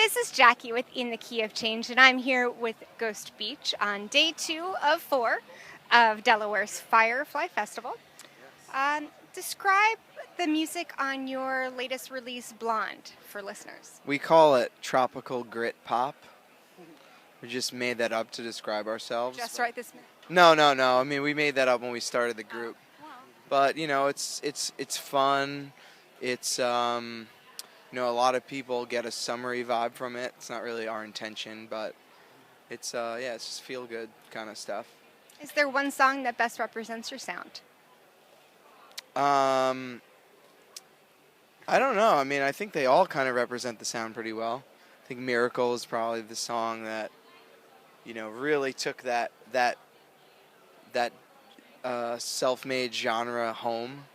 This is Jackie with In the Key of Change, and I'm here with Ghost Beach on day 2 of 4 of Delaware's Firefly Festival. Describe the music on your latest release, Blonde, for listeners. We call it tropical grit pop. We just made that up to describe ourselves. Just right this minute. No. I mean, we made that up when we started the group. Wow. But it's fun. It's a lot of people get a summery vibe from it. It's not really our intention, but it's it's just feel good kind of stuff. Is there one song that best represents your sound? I don't know. I mean, I think they all kind of represent the sound pretty well. I think Miracle is probably the song that, really took that self-made genre home.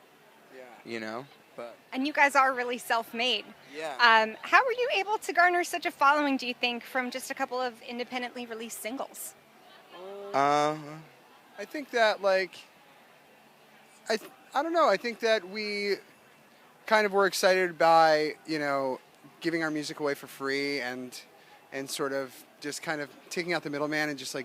Yeah. But. And you guys are really self-made. Yeah. How were you able to garner such a following, do you think, from just a couple of independently released singles? I think that, I don't know. I think that we kind of were excited by, giving our music away for free and sort of just kind of taking out the middleman and just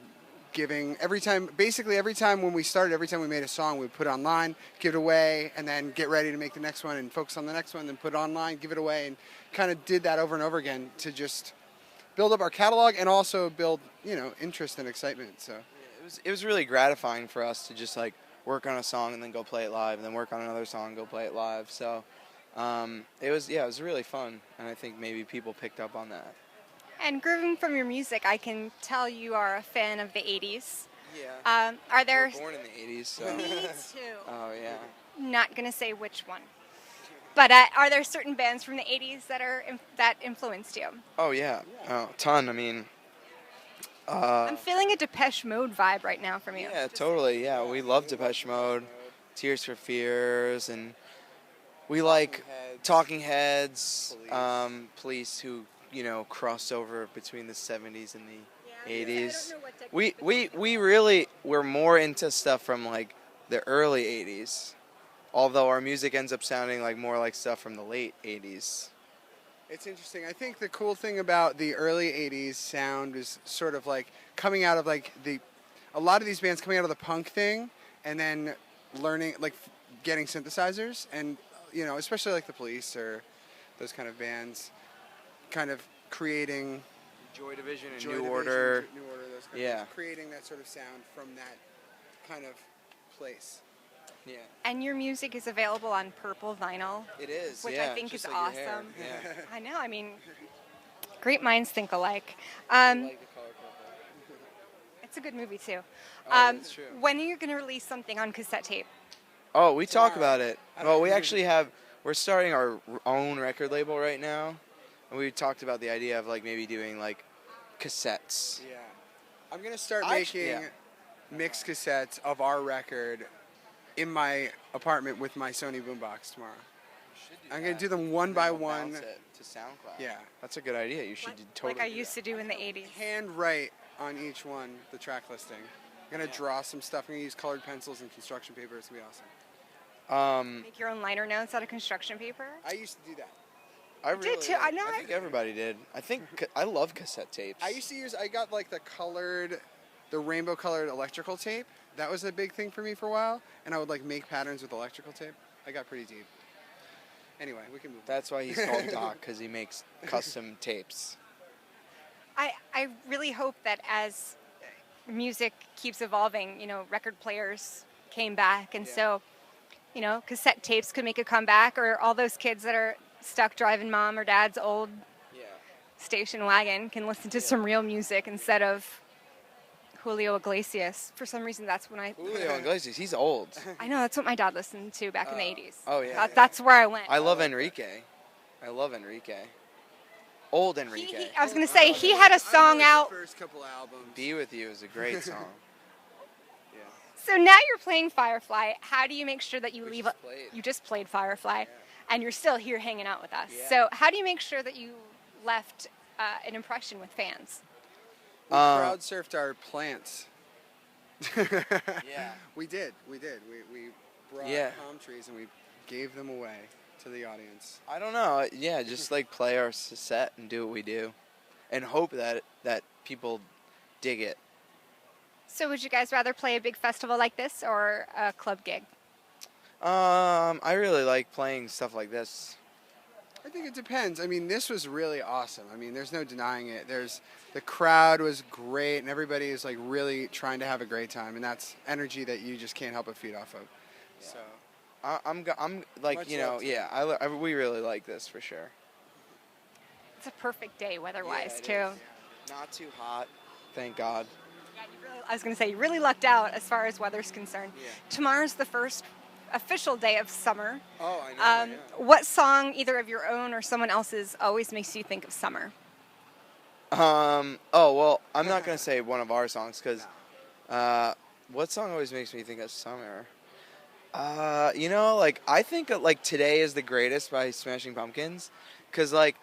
giving every time when we started, every time we made a song, we'd put it online, give it away, and then get ready to make the next one and focus on the next one, then put it online, give it away, and kind of did that over and over again to just build up our catalog and also build, interest and excitement. So it was really gratifying for us to just work on a song and then go play it live, and then work on another song and go play it live. So it was really fun, and I think maybe people picked up on that. And grooving from your music, I can tell you are a fan of the 80s. Yeah. Are there... We were born in the 80s, so... Me too. Oh, yeah. Not going to say which one. But are there certain bands from the 80s that influenced you? Oh, yeah. Oh, a ton. I mean... I'm feeling a Depeche Mode vibe right now from you. Yeah, totally. Yeah, we love Depeche Mode, Tears for Fears, and we like Talking Heads, Police, who... crossed over between the 70s and the 80s. We really were more into stuff from the early 80s, although our music ends up sounding more like stuff from the late 80s. It's interesting. I think the cool thing about the early 80s sound is sort of coming out of a lot of these bands coming out of the punk thing and then learning, getting synthesizers and, especially the Police or those kind of bands. Kind of creating Joy Division and New Order, those kind of things, creating that sort of sound from that kind of place. Yeah. And your music is available on purple vinyl. It is, which yeah, I think just is like your hair. awesome. Yeah. I know. I mean, great minds think alike. I like the color purple. It's a good movie too. That's true. When are you going to release something on cassette tape? Oh, we talk about it. Well, we actually we're starting our own record label right now. And we talked about the idea of maybe doing cassettes. Yeah, I'm gonna start making mixed cassettes of our record in my apartment with my Sony boombox tomorrow. I'm gonna do them one by one. Bounce it to SoundCloud. Yeah, that's a good idea. You should totally. Like I used to do in the 80s. Hand write on each one the track listing. I'm gonna draw some stuff. I'm gonna use colored pencils and construction paper. It's gonna be awesome. Make your own liner notes out of construction paper. I used to do that. I really did too. I know. I think everybody did. I love cassette tapes. I got the rainbow colored electrical tape. That was a big thing for me for a while. And I would make patterns with electrical tape. I got pretty deep. Anyway, we can move on. That's why he's called Doc, because he makes custom tapes. I really hope that as music keeps evolving, record players came back. And so, cassette tapes could make a comeback, or all those kids that are stuck driving mom or dad's old station wagon can listen to some real music instead of Julio Iglesias. For some reason, that's when Julio Iglesias, he's old. I know, that's what my dad listened to back in the 80s. Oh, yeah. That's where I went. I love Enrique. Old Enrique. I was going to say, he had a song out. The first couple albums. Be With You is a great song. So now you're playing Firefly. How do you make sure that you leave? You just played Firefly, and you're still here hanging out with us. Yeah. So how do you make sure that you left an impression with fans? We crowd surfed our plants. Yeah. We did. We brought palm trees and we gave them away to the audience. I don't know. Yeah, just play our set and do what we do. and hope that people dig it. So would you guys rather play a big festival like this or a club gig? I really like playing stuff like this. I think it depends. I mean, this was really awesome. I mean, there's no denying it. The crowd was great, and everybody is like really trying to have a great time, and that's energy that you just can't help but feed off of. So I'm like, Much you know, love to yeah, we really like this for sure. It's a perfect day weather-wise, it too. is. Not too hot, thank God. Yeah, I was going to say, you really lucked out as far as weather's concerned. Yeah. Tomorrow's the first official day of summer. Oh, I know. What song, either of your own or someone else's, always makes you think of summer? Oh well, I'm not gonna say one of our songs because what song always makes me think of summer? You know, like I think like "Today Is the Greatest" by Smashing Pumpkins, because like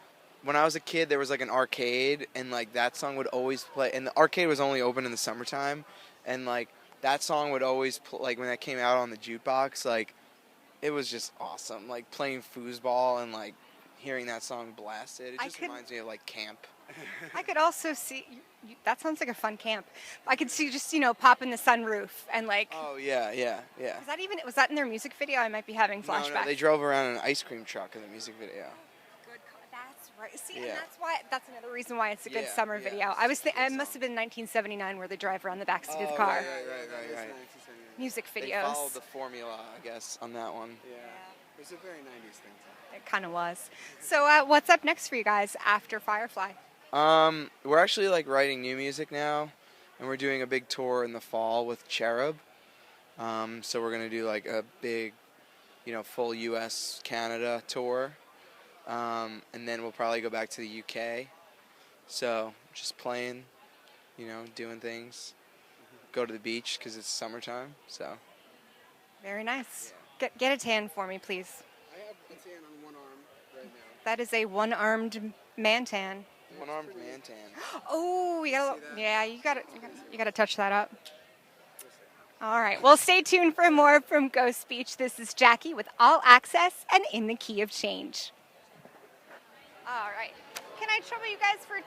when I was a kid there was like an arcade and like that song would always play, and the arcade was only open in the summertime, and like that song would always like when that came out on the jukebox, like it was just awesome, like playing foosball and like hearing that song blasted. It just reminds me of like camp. I could also see, that sounds like a fun camp. I could see just, pop in the sunroof and like, Oh yeah. was that in their music video? I might be having flashbacks. No, they drove around in an ice cream truck in the music video. That's right. See, Yeah. and that's another reason why it's a good Yeah, summer yeah, video. it's It must have been 1979 where they drive around the backseat of the Oh, car. Right. Music They videos. followed the formula, I guess, on that one. Yeah. It's a very 90s thing. It kind of was. So what's up next for you guys after Firefly? We're actually like writing new music now, and we're doing a big tour in the fall with Cherub. So we're gonna do like a big, full U.S. Canada tour, and then we'll probably go back to the U.K. So just playing, doing things. Go to the beach because it's summertime. So Very nice. Get a tan for me, please. I have a tan on one arm right now. That is a one-armed man tan. one-armed man tan. Oh, See that? you gotta touch that up. All right. Well, stay tuned for more from Ghost Beach. This is Jackie with All Access and In the Key of Change. All right. Can I trouble you guys for